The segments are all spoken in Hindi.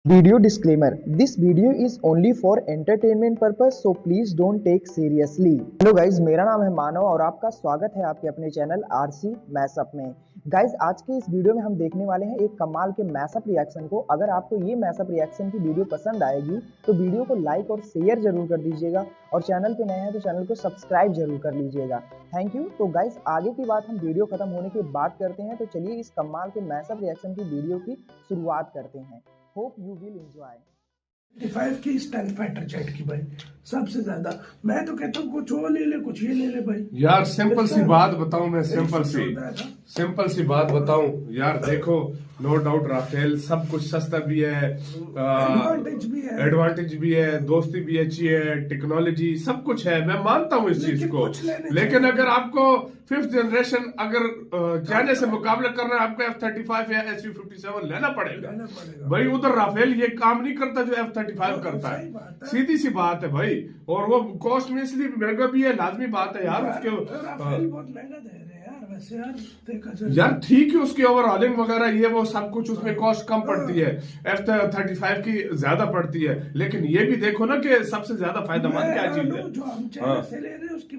Video disclaimer: This video is only for entertainment purpose, so please don't take seriously. Hello guys, मेरा नाम है मानव और आपका स्वागत है आपके अपने चैनल आरसी मैशअप में। गाइज, आज के इस वीडियो में हम देखने वाले हैं एक कमाल के मैशअप रिएक्शन को। अगर आपको ये मैशअप रिएक्शन की वीडियो पसंद आएगी तो वीडियो को लाइक और शेयर जरूर कर दीजिएगा और चैनल पे नए हैं तो चैनल को सब्सक्राइब जरूर कर लीजिएगा। Thank you. तो गाइज, आगे की बात हम वीडियो खत्म होने के बाद करते हैं, तो चलिए इस कमाल के मैशअप रिएक्शन की वीडियो की शुरुआत करते हैं। Hope you will enjoy. 55 की स्टैंड फाइटर जेट की भाई सबसे ज्यादा। मैं तो कहता हूँ कुछ वो ले ले, कुछ ये ले ले भाई। यार सिंपल सी बात बताऊं मैं, सिंपल सी बात बताऊं यार, देखो नो डाउट राफेल सब कुछ सस्ता भी है, एडवांटेज भी है, दोस्ती भी अच्छी है, टेक्नोलॉजी सब कुछ है, मैं मानता हूँ इस चीज को। लेकिन अगर आपको 5th जनरेशन अगर चाइना से मुकाबला करना है, आपको F-35 या SU-57 लेना पड़ेगा भाई। उधर राफेल ये काम नहीं करता जो F-35 करता है, सीधी सी बात है भाई। और वो कॉस्ट में इसलिए महंगा भी है, लाजमी बात है यार। उसके बहुत महंगा दे रहे हैं यार वैसे यार ठीक है, उसकी ओवरऑलिंग वगैरह ये वो सब कुछ उसमें कॉस्ट कम पड़ती है, F-35 की ज्यादा पड़ती है। लेकिन ये भी देखो ना कि सबसे ज्यादा फायदेमंद क्या चीज है, जो हम चाइना से ले रहे हैं उसकी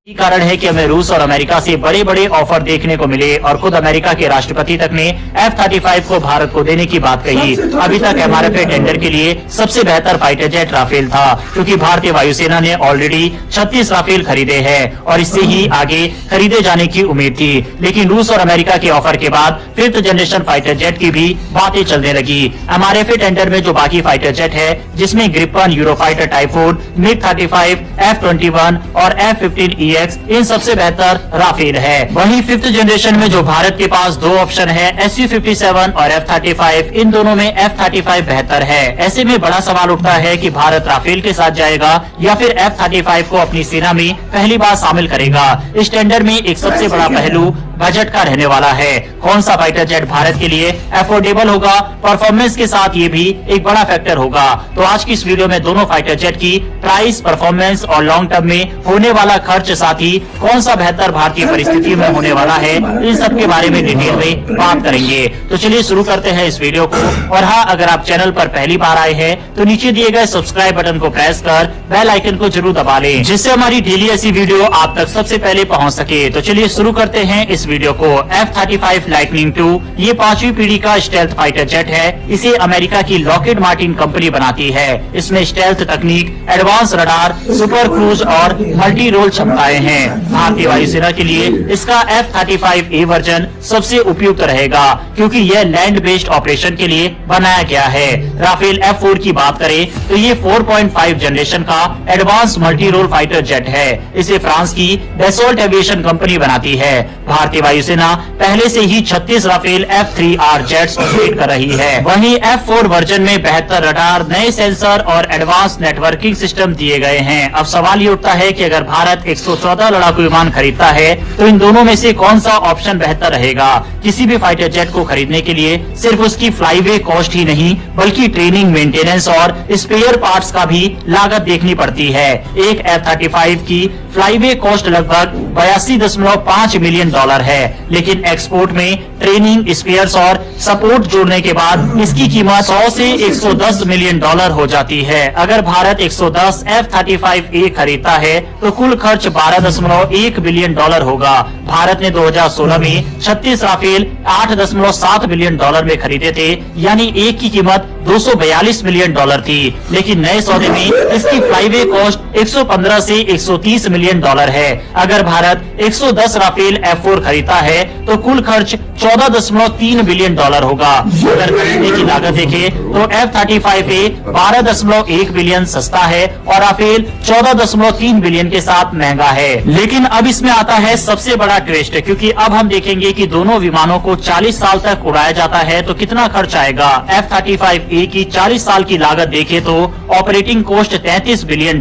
यही कारण है कि हमें रूस और अमेरिका से बड़े बड़े ऑफर देखने को मिले और खुद अमेरिका के राष्ट्रपति तक ने F-35 को भारत को देने की बात कही। अभी तक MRFA टेंडर के लिए सबसे बेहतर फाइटर जेट राफेल था, क्योंकि भारतीय वायुसेना ने ऑलरेडी 36 राफेल खरीदे हैं और इससे ही आगे खरीदे जाने की उम्मीद थी। लेकिन रूस और अमेरिका के ऑफर के बाद 5th जनरेशन फाइटर जेट की भी बातें चलने लगी। MRFA टेंडर में जो बाकी फाइटर जेट है, जिसमें Gripen, Eurofighter, typhoon, MiG-31, F-21 और F-15EX, इन सबसे बेहतर राफेल है। वहीं 5th जनरेशन में जो भारत के पास दो ऑप्शन है, SU-57 और F-35, इन दोनों में F-35 बेहतर है। ऐसे में बड़ा सवाल उठता है कि भारत राफेल के साथ जाएगा या फिर F-35 को अपनी सेना में पहली बार शामिल करेगा। इस टेंडर में एक सबसे बड़ा पहलू बजट का रहने वाला है। कौन सा फाइटर जेट भारत के लिए अफोर्डेबल होगा, परफॉर्मेंस के साथ ये भी एक बड़ा फैक्टर होगा। तो आज की इस वीडियो में दोनों फाइटर जेट की प्राइस, परफॉर्मेंस और लॉन्ग टर्म में होने वाला खर्च, साथ ही कौन सा बेहतर भारतीय परिस्थिति में होने वाला है, इन सब के बारे में डिटेल में बात करेंगे। तो चलिए शुरू करते हैं इस वीडियो को। और हाँ, अगर आप चैनल पर पहली बार आए हैं तो नीचे दिए गए सब्सक्राइब बटन को प्रेस कर बेल आइकन को जरूर दबा लें, जिससे हमारी डेली ऐसी वीडियो आप तक सबसे पहले पहुँच सके। तो चलिए शुरू करते हैं इस वीडियो को। F-35 लाइटनिंग II ये 5वीं पीढ़ी का स्टेल्थ फाइटर जेट है। इसे अमेरिका की लॉकहीड मार्टिन कंपनी बनाती है। इसमें स्टेल्थ तकनीक, एडवांस रडार, सुपर क्रूज और मल्टी रोल क्षमताएं हैं। भारतीय वायुसेना के लिए इसका F-35A वर्जन सबसे उपयुक्त रहेगा, क्योंकि यह लैंड बेस्ड ऑपरेशन के लिए बनाया गया है। राफेल F-4 की बात करें तो ये 4.5 जनरेशन का advance multi role fighter jet है। इसे फ्रांस की डैसोल्ट एविएशन कंपनी बनाती है। भारतीय वायुसेना पहले से ही 36 राफेल F-3R जेट्स ऑपरेट कर रही है। वहीं F-4 वर्जन में बेहतर रडार, नए सेंसर और एडवांस नेटवर्किंग सिस्टम दिए गए हैं। अब सवाल ये उठता है कि अगर भारत 114 लड़ाकू विमान खरीदता है तो इन दोनों में से कौन सा ऑप्शन बेहतर रहेगा। किसी भी फाइटर जेट को खरीदने के लिए सिर्फ उसकी फ्लाईवे कॉस्ट ही नहीं, बल्कि ट्रेनिंग, मेंटेनेंस और स्पेयर पार्ट्स का भी लागत देखनी पड़ती है। एक F-35 की फ्लाईवे कॉस्ट लगभग $82.5 मिलियन है, लेकिन एक्सपोर्ट में ट्रेनिंग, स्पेयर्स और सपोर्ट जोड़ने के बाद इसकी कीमत 100 से $110 मिलियन हो जाती है। अगर भारत 110 F-35A खरीदता है तो कुल खर्च $12.1 बिलियन होगा। भारत ने 2016 में 36 राफेल $8.7 बिलियन में खरीदे थे, यानी एक की कीमत $242 मिलियन थी। लेकिन नए सौदे में इसकी फ्लाईवे कॉस्ट 115 से 130 मिलियन है। अगर भारत 110 राफेल F-4 खरीदता है तो कुल खर्च $14.3 बिलियन होगा। अगर खरीदने की लागत देखें तो F-35A 12.1 बिलियन सस्ता है और राफेल 14.3 बिलियन के साथ महंगा है। लेकिन अब इसमें आता है सबसे बड़ा ट्विस्ट, क्योंकि अब हम देखेंगे कि दोनों विमानों को 40 साल तक उड़ाया जाता है तो कितना खर्च आएगा। F-35A की 40 साल की लागत देखें तो operating cost $33 billion,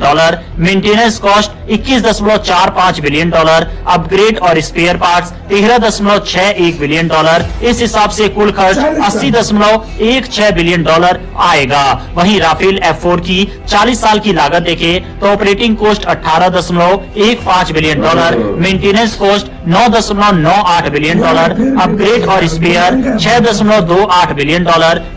maintenance cost $21.45 billion, upgrade और स्पेयर पार्ट्स $13.61 बिलियन। इस हिसाब से कुल खर्च $80.16 बिलियन आएगा। वहीं राफेल F4 की 40 साल की लागत देखें तो operating cost $18.15 billion, maintenance cost $9.98 billion, upgrade और स्पेयर $6.28 बिलियन,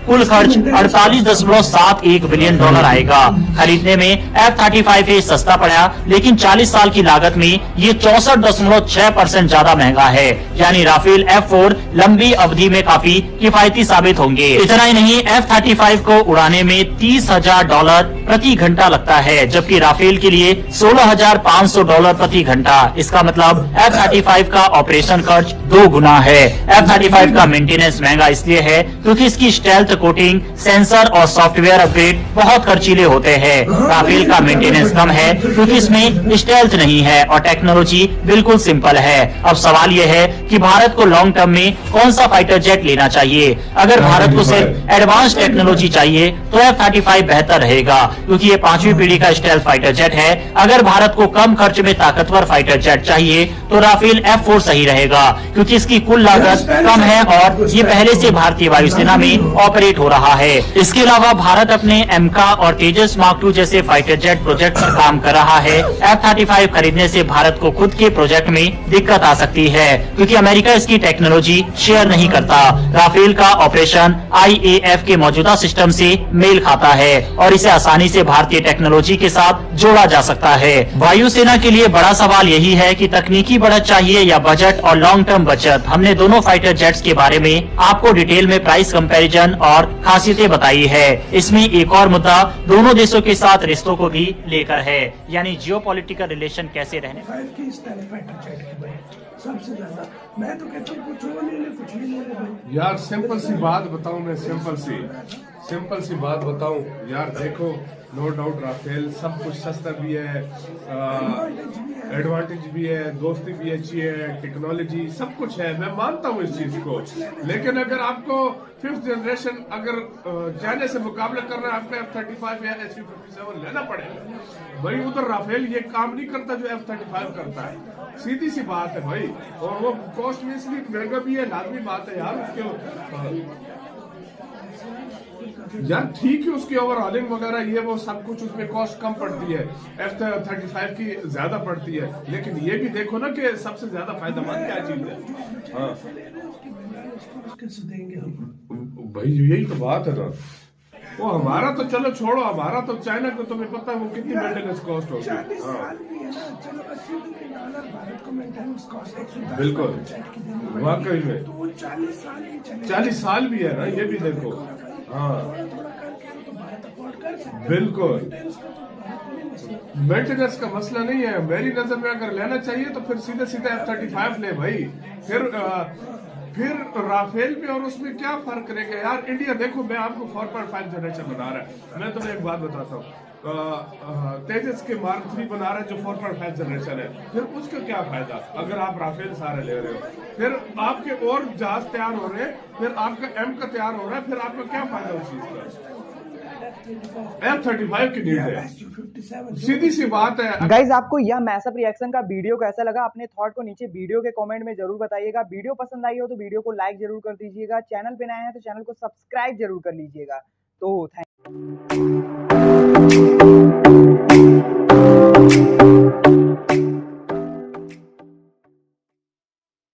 कुल खर्च $48.71 बिलियन आएगा। खरीदने में F-35A सस्ता पड़ा, लेकिन 40 साल की लागत में ये 64.6% ज्यादा महंगा है। यानी राफेल F4 लंबी अवधि में काफी किफायती साबित होंगे। इतना ही नहीं, F-35 को उड़ाने में $30,000 प्रति घंटा लगता है, जबकि राफेल के लिए $16,500 प्रति घंटा। इसका मतलब F-35 का ऑपरेशन खर्च 2 गुना है। F-35 का मेंटेनेंस महंगा इसलिए है क्योंकि इसकी स्टेल्थ कोटिंग, सेंसर और सॉफ्टवेयर अपग्रेड बहुत खर्चीले होते हैं। राफेल का मेंटेनेंस कम है क्योंकि इसमें स्टेल्थ नहीं है और टेक्नोलॉजी बिल्कुल सिंपल है। अब सवाल यह है कि भारत को लॉन्ग टर्म में कौन सा फाइटर जेट लेना चाहिए। अगर भारत को सिर्फ एडवांस टेक्नोलॉजी चाहिए तो F-35 बेहतर रहेगा क्योंकि ये 5वीं पीढ़ी का स्टेल्थ फाइटर जेट है। अगर भारत को कम खर्च में ताकतवर फाइटर जेट चाहिए तो राफेल F4 सही रहेगा क्योंकि इसकी कुल लागत कम है और ये पहले से भारतीय वायुसेना में ऑपरेट हो रहा है। इसके अलावा भारत अपने एमका और तेजस मार्क II जैसे फाइटर जेट प्रोजेक्ट पर काम कर रहा है। F-35 खरीदने से भारत को खुद के प्रोजेक्ट में दिक्कत आ सकती है क्योंकि अमेरिका इसकी टेक्नोलॉजी शेयर नहीं करता। राफेल का ऑपरेशन IAF के मौजूदा सिस्टम से मेल खाता है और इसे आसानी से भारतीय टेक्नोलॉजी के साथ जोड़ा जा सकता है। वायुसेना के लिए बड़ा सवाल यही है कि तकनीकी बढ़त चाहिए या बजट और लॉन्ग टर्म बचत। हमने दोनों फाइटर जेट्स के बारे में आपको डिटेल में प्राइस कंपैरिजन और खासियतें बताई है। इसमें एक और मुद्दा दोनों देशों के साथ रिश्तों को भी लेकर है, यानी जियोपॉलिटिकल रिलेशन कैसे रहने। 5 की स्टेल्थ फाइटर जेट की भाई सबसे ज्यादा मैं तो कहता हूँ कुछ वो ले ले कुछ ये ले ले भाई। यार सिंपल सी बात बताऊं मैं, सिंपल सी बात बताऊं यार, देखो नो डाउट राफेल सब कुछ सस्ता भी है, एडवांटेज भी है, दोस्ती भी अच्छी है, टेक्नोलॉजी सब कुछ है, मैं मानता हूँ इस चीज को। लेकिन अगर आपको 5th जनरेशन अगर चाइना से मुकाबला करना है, आपको F-35 या SU-57 लेना पड़ेगा भाई। उधर राफेल ये काम नहीं करता जो F-35 करता है, सीधी सी बात है भाई। और वो कॉस्ट में इसलिए महंगा भी है, लाजमी बात है यार। उसके यार ठीक है, उसकी ओवरऑलिंग वगैरह ये वो सब कुछ उसमें कॉस्ट कम पड़ती है, F-35 की ज्यादा पड़ती है। लेकिन ये भी देखो ना कि सबसे ज्यादा फायदेमंद क्या चीज है। हाँ भाई यही तो बात है ना। वो हमारा तो चलो छोड़ो, हमारा तो चाइना को तुम्हें पता है वो कितनी मेंटेनेंस कॉस्ट होगी। बिल्कुल वाकई में 40 साल भी है ना, ये भी देखो। हाँ बिल्कुल, मेंटेनेंस का मसला नहीं है मेरी नजर में। अगर लेना चाहिए तो फिर सीधे सीधे F-35 ले भाई। फिर राफेल में और उसमें क्या फर्क रहेगा यार। इंडिया देखो, मैं आपको 4.5 जनरेशन बना रहा है। मैं तुम्हें एक बात बताता हूँ, तेजस के मार्क III बना रहा है जो 4.5 जनरेशन है। फिर उसका क्या फायदा अगर आप राफेल सारे ले रहे हो। फिर आपके और जहाज तैयार हो रहे हैं, फिर आपका M का तैयार हो रहा है, फिर आपका क्या फायदा उस चीज का। F-35 की नीड है, सीधी सी बात है। गाइज आपको यह मैसअप रिएक्शन का वीडियो कैसा लगा, अपने थॉट को नीचे वीडियो के कमेंट में जरूर बताइएगा। वीडियो पसंद आई हो तो वीडियो को लाइक जरूर कर दीजिएगा। चैनल पे नए हैं तो चैनल को सब्सक्राइब जरूर कर लीजिएगा। तो थैंक